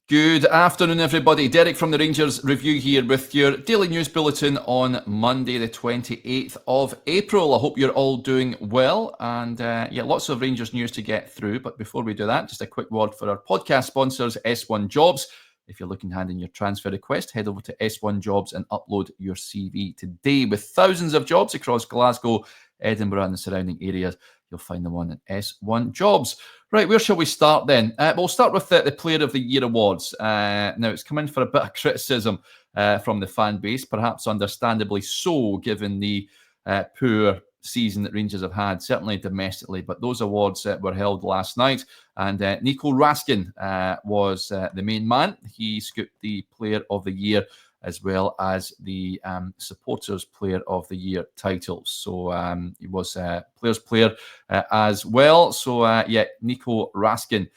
Good afternoon, everybody. Derek from the Rangers Review here with your daily news bulletin on Monday, the 28th of April. I hope you're all doing well. And lots of Rangers news to get through. But before we do that, just a quick word for our podcast sponsors, S1 Jobs. If you're looking to hand in your transfer request, head over to S1 Jobs and upload your CV today. With thousands of jobs across Glasgow, Edinburgh and the surrounding areas, you'll find the one at S1 Jobs. Right, where shall we start then? We'll start with the Player of the Year awards. Now, it's come in for a bit of criticism from the fan base, perhaps understandably so, given the poor season that Rangers have had, certainly domestically. But those awards were held last night, and Nico Raskin was the main man. He scooped the Player of the Year as well as the Supporters Player of the Year titles. So he was Players Player as well. So Nico Raskin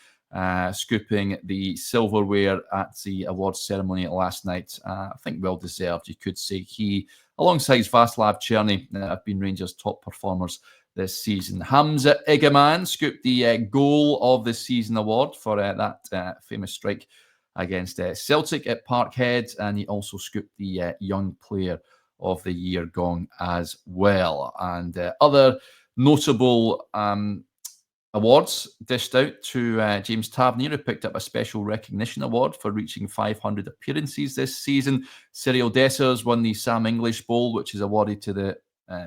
scooping the silverware at the awards ceremony last night. I think well deserved, you could say. He, alongside Václav Černý, have been Rangers' top performers this season. Hamza Igamane scooped the Goal of the Season award for that famous strike against Celtic at Parkhead, and he also scooped the Young Player of the Year gong as well. And other notable awards dished out to James Tavernier, who picked up a special recognition award for reaching 500 appearances this season. Cyril Dessers won the Sam English Bowl, which is awarded to the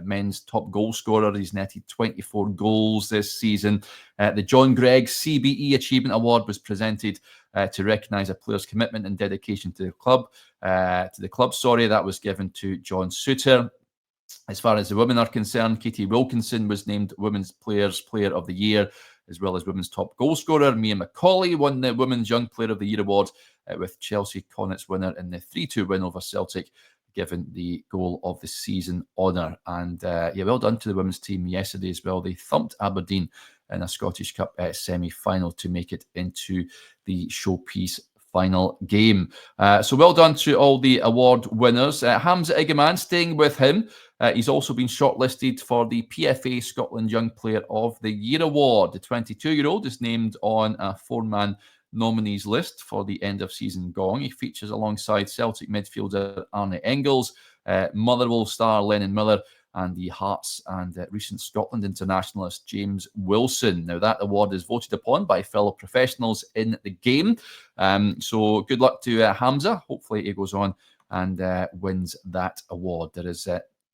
men's top goal scorer. He's netted 24 goals this season. The John Gregg CBE Achievement Award was presented to recognise a player's commitment and dedication to the club. That was given to John Suter. As far as the women are concerned, Katie Wilkinson was named Women's Player of the Year, as well as Women's Top Goal Scorer. Mia McCauley won the Women's Young Player of the Year award, with Chelsea Connet's winner in the 3-2 win over Celtic given the Goal of the Season honour. And well done to the women's team yesterday as well. They thumped Aberdeen in a Scottish Cup semi-final to make it into the showpiece final game. So well done to all the award winners. Hamza Igamane, staying with him, he's also been shortlisted for the PFA Scotland Young Player of the Year award. The 22-year-old is named on a four-man nominees list for the end of season gong. He features alongside Celtic midfielder Arne Engels, Motherwell star Lennon Miller, and the Hearts and recent Scotland internationalist James Wilson. Now, that award is voted upon by fellow professionals in the game. So good luck to Hamza. Hopefully he goes on and wins that award. There is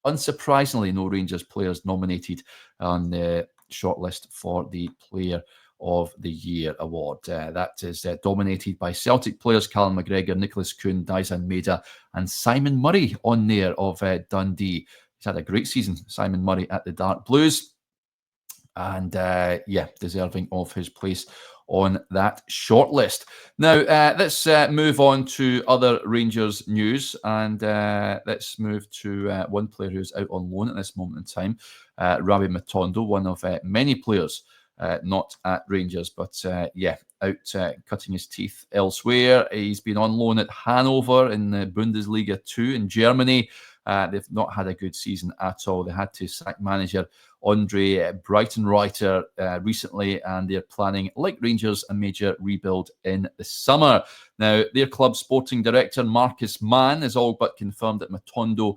unsurprisingly no Rangers players nominated on the shortlist for the Player of the Year award. That is dominated by Celtic players Callum McGregor, Nicholas Kuhn, Dyson Maeda, and Simon Murray on there of Dundee. He's had a great season, Simon Murray, at the Dark Blues, and deserving of his place on that shortlist. Now, let's move on to other Rangers news, and let's move to one player who's out on loan at this moment in time, Ravi Matondo, one of many players not at Rangers, but out cutting his teeth elsewhere. He's been on loan at Hanover in the Bundesliga 2 in Germany. They've not had a good season at all. They had to sack manager Andre Breitenreiter recently, and they're planning, like Rangers, a major rebuild in the summer. Now, their club sporting director, Marcus Mann, has all but confirmed that Matondo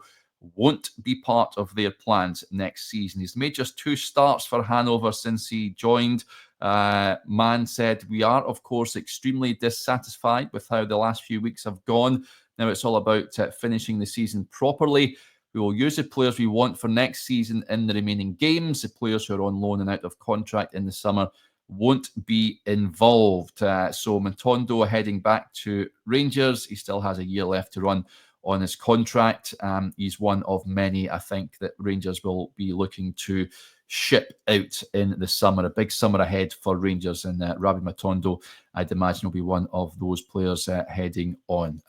won't be part of their plans next season. He's made just 2 starts for Hanover since he joined. Mann said, "We are, of course, extremely dissatisfied with how the last few weeks have gone. Now it's all about finishing the season properly. We will use the players we want for next season in the remaining games. The players who are on loan and out of contract in the summer won't be involved." So Matondo heading back to Rangers. He still has a year left to run on his contract. He's one of many, I think, that Rangers will be looking to ship out in the summer. A big summer ahead for Rangers, and Ravi Matondo, I'd imagine, will be one of those players heading on.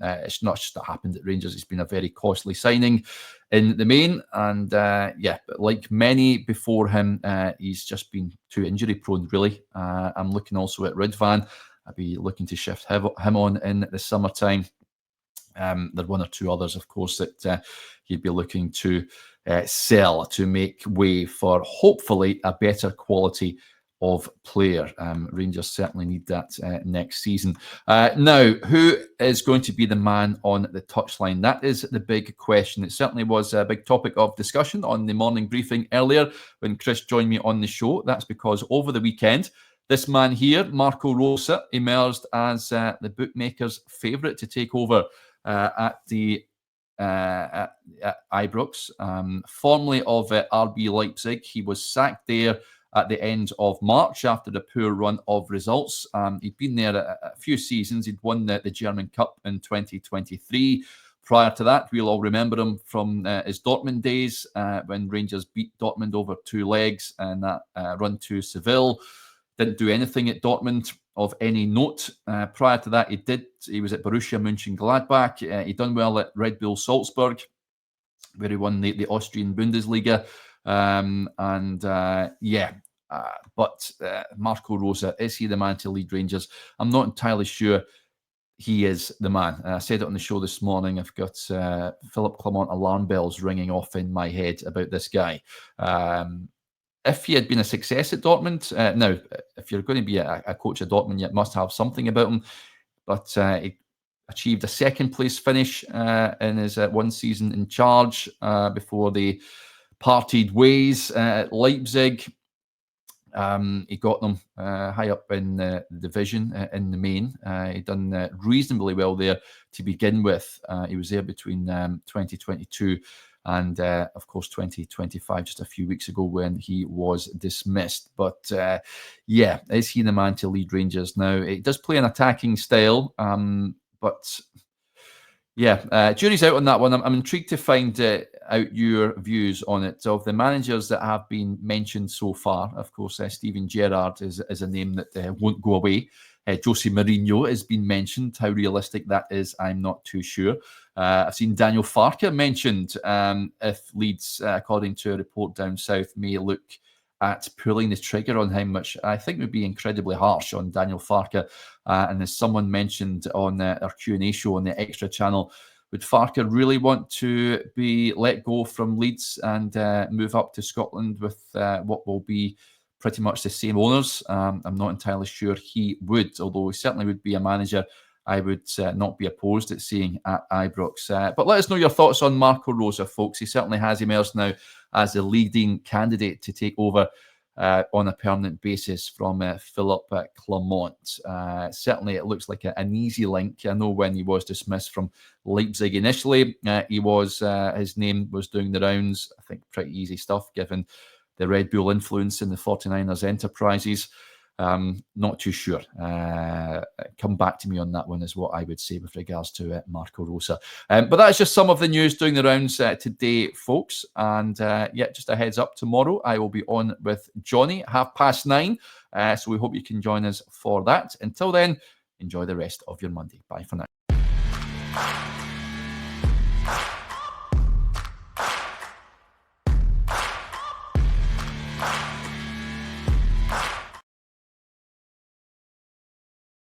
It's not just that happened at Rangers. It's been a very costly signing in the main, and but like many before him, he's just been too injury prone, really. I'm looking also at Ridvan. I'd be looking to shift him on in the summertime. There are one or two others, of course, that he'd be looking to sell to make way for hopefully a better quality of player. Rangers certainly need that next season. Now, who is going to be the man on the touchline? That is the big question. It certainly was a big topic of discussion on the morning briefing earlier when Chris joined me on the show. That's because over the weekend, this man here, Marco Rose, emerged as the bookmakers' favourite to take over at Ibrox, formerly of RB Leipzig. He was sacked there at the end of March after the poor run of results. He'd been there a few seasons. He'd won the German Cup in 2023. Prior to that, we'll all remember him from his Dortmund days when Rangers beat Dortmund over 2 legs and that run to Seville. Didn't do anything at Dortmund of any note. Prior to that, he was at Borussia Mönchengladbach. He'd done well at Red Bull Salzburg, where he won the Austrian Bundesliga. But Marco Rose, is he the man to lead Rangers? I'm not entirely sure he is the man. I said it on the show this morning. I've got Philip Clement alarm bells ringing off in my head about this guy. If he had been a success at Dortmund, now, if you're going to be a coach at Dortmund, you must have something about him. But he achieved a second-place finish in his one season in charge before they parted ways at Leipzig. He got them high up in the division in the main. He'd done reasonably well there to begin with. He was there between 2022 and, of course, 2025, just a few weeks ago when he was dismissed. But, is he the man to lead Rangers now? He does play an attacking style, but... jury's out on that one. I'm intrigued to find out your views on it. Of the managers that have been mentioned so far, of course, Steven Gerrard is a name that won't go away. Jose Mourinho has been mentioned. How realistic that is, I'm not too sure. I've seen Daniel Farke mentioned. If Leeds, according to a report down south, may look at pulling the trigger on him, which I think would be incredibly harsh on Daniel Farke. And as someone mentioned on our Q&A show on the Extra channel, would Farke really want to be let go from Leeds and move up to Scotland with what will be pretty much the same owners? I'm not entirely sure he would, although he certainly would be a manager I would not be opposed at seeing at Ibrox. But let us know your thoughts on Marco Rose, folks. He certainly has emerged now as the leading candidate to take over on a permanent basis from Philip Clement. Certainly, it looks like an easy link. I know when he was dismissed from Leipzig initially, his name was doing the rounds. I think pretty easy stuff, given the Red Bull influence in the 49ers enterprises. Not too sure. Come back to me on that one is what I would say with regards to Marco Rose. But that's just some of the news doing the rounds today, folks. And just a heads up, tomorrow I will be on with Johnny, 9:30. So we hope you can join us for that. Until then, enjoy the rest of your Monday. Bye for now.